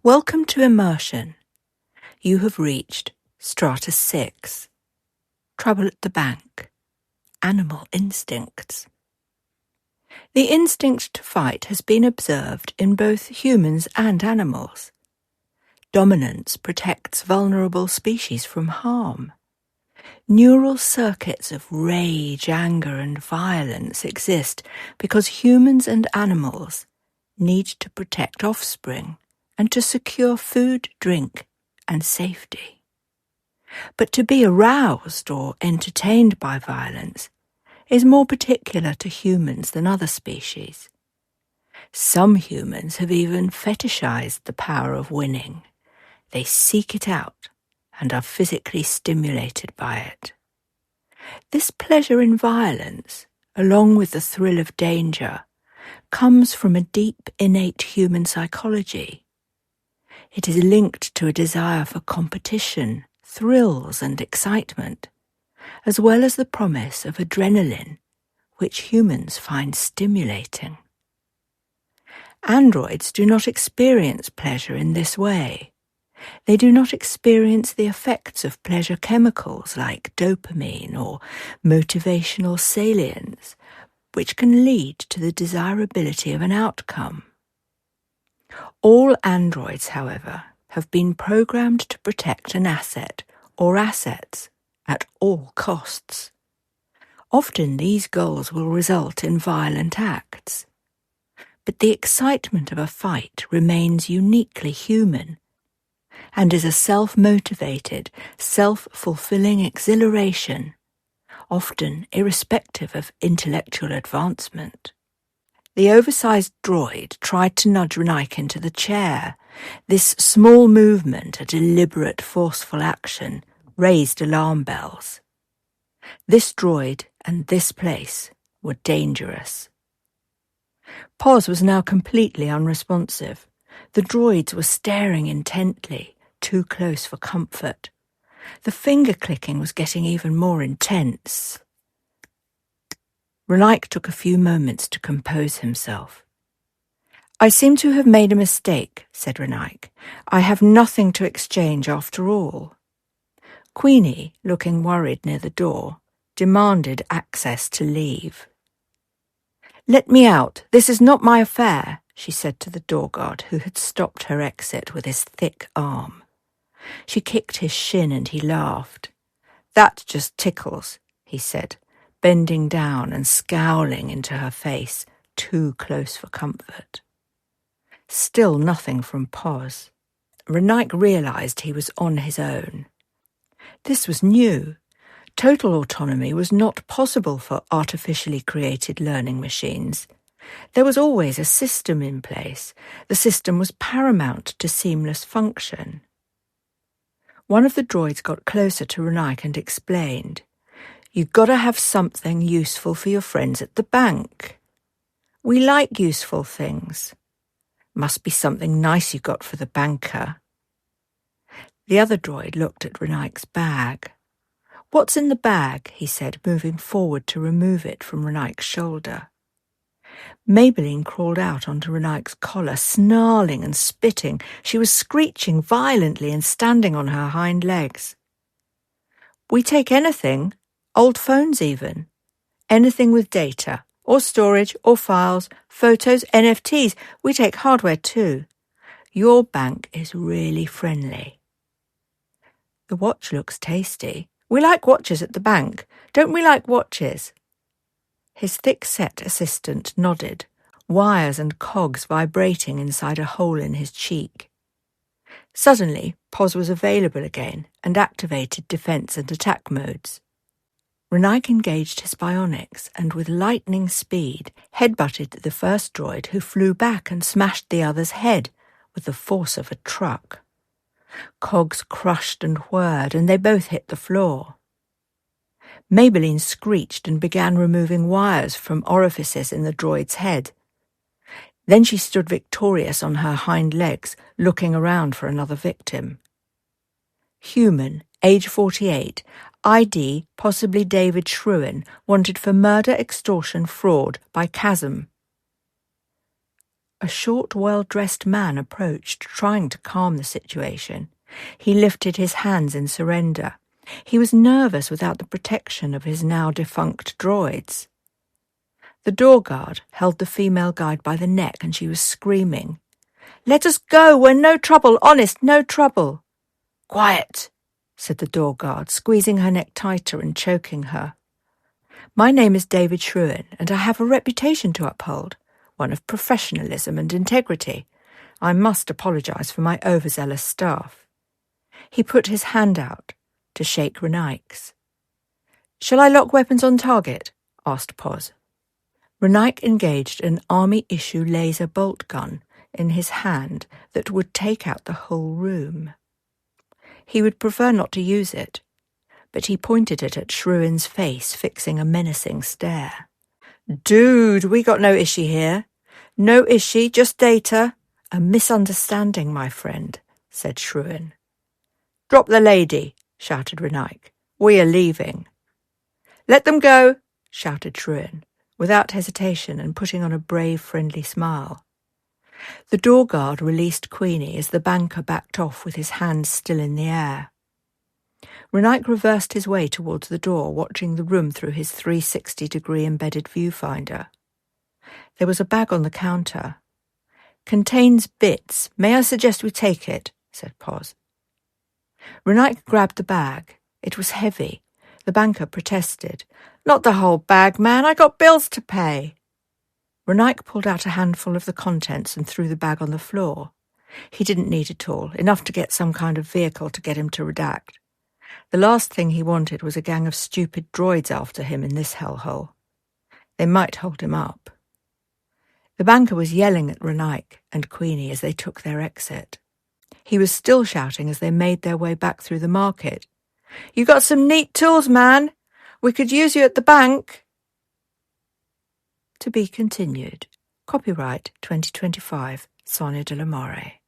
Welcome to Immersion. You have reached Strata 6. Trouble at the bank. Animal instincts. The instinct to fight has been observed in both humans and animals. Dominance protects vulnerable species from harm. Neural circuits of rage, anger, and violence exist because humans and animals need to protect offspring and to secure food, drink, and safety. But to be aroused or entertained by violence is more particular to humans than other species. Some humans have even fetishized the power of winning. They seek it out and are physically stimulated by it. This pleasure in violence, along with the thrill of danger, comes from a deep, innate human psychology. It is linked to a desire for competition, thrills, and excitement, as well as the promise of adrenaline, which humans find stimulating. Androids do not experience pleasure in this way. They do not experience the effects of pleasure chemicals like dopamine or motivational salience, which can lead to the desirability of an outcome. All androids, however, have been programmed to protect an asset or assets at all costs. Often these goals will result in violent acts. But the excitement of a fight remains uniquely human and is a self-motivated, self-fulfilling exhilaration, often irrespective of intellectual advancement. The oversized droid tried to nudge Renaik into the chair. This small movement, a deliberate, forceful action, raised alarm bells. This droid and this place were dangerous. Pos was now completely unresponsive. The droids were staring intently, too close for comfort. The finger-clicking was getting even more intense. Renaik took a few moments to compose himself. "I seem to have made a mistake," said Renaik. "I have nothing to exchange after all." Queenie, looking worried near the door, demanded access to leave. "Let me out. This is not my affair," she said to the door guard, who had stopped her exit with his thick arm. She kicked his shin and he laughed. "That just tickles," he said, bending down and scowling into her face, too close for comfort. Still nothing from Pos. Renaik realized he was on his own. This was new. Total autonomy was not possible for artificially created learning machines. There was always a system in place. The system was paramount to seamless function. One of the droids got closer to Renaik and explained, "You've got to have something useful for your friends at the bank. We like useful things. Must be something nice you got for the banker." The other droid looked at Renaik's bag. "What's in the bag?" he said, moving forward to remove it from Renaik's shoulder. Maybelline crawled out onto Renaik's collar, snarling and spitting. She was screeching violently and standing on her hind legs. "We take anything, old phones even. Anything with data, or storage, or files, photos, NFTs. We take hardware too. Your bank is really friendly." "The watch looks tasty. We like watches at the bank. Don't we like watches?" His thick-set assistant nodded, wires and cogs vibrating inside a hole in his cheek. Suddenly, Pos was available again and activated defense and attack modes. Renaik engaged his bionics and with lightning speed headbutted the first droid, who flew back and smashed the other's head with the force of a truck. Cogs crushed and whirred, and they both hit the floor. Maybelline screeched and began removing wires from orifices in the droid's head. Then she stood victorious on her hind legs, looking around for another victim. Human, age 48, ID possibly David Shrewin, wanted for murder, extortion, fraud by Chasm. A short, well-dressed man approached, trying to calm the situation. He lifted his hands in surrender. He was nervous without the protection of his now-defunct droids. The door guard held the female guide by the neck, and she was screaming. "Let us go! We're no trouble! Honest, no trouble!" "Quiet!" said the door guard, squeezing her neck tighter and choking her. "My name is David Shrewin, and I have a reputation to uphold, one of professionalism and integrity. I must apologise for my overzealous staff." He put his hand out to shake Renaik's. "Shall I lock weapons on target?" asked Poz. Renaik engaged an army-issue laser bolt gun in his hand that would take out the whole room. He would prefer not to use it, but he pointed it at Shrewin's face, fixing a menacing stare. "Dude, we got no issue here. No issue, just data. A misunderstanding, my friend," said Shrewin. "Drop the lady," shouted Renaik. "We are leaving." "Let them go," shouted Shrewin, without hesitation and putting on a brave, friendly smile. The door guard released Queenie as the banker backed off with his hands still in the air. Renaik reversed his way towards the door, watching the room through his 360-degree embedded viewfinder. There was a bag on the counter. "Contains bits. May I suggest we take it?" said Poz. Renaik grabbed the bag. It was heavy. The banker protested. "Not the whole bag, man. I got bills to pay." Renaik pulled out a handful of the contents and threw the bag on the floor. He didn't need it all, enough to get some kind of vehicle to get him to redact. The last thing he wanted was a gang of stupid droids after him in this hellhole. They might hold him up. The banker was yelling at Renaik and Queenie as they took their exit. He was still shouting as they made their way back through the market. "You got some neat tools, man. We could use you at the bank." To be continued. Copyright 2025, Sonia de la Mare.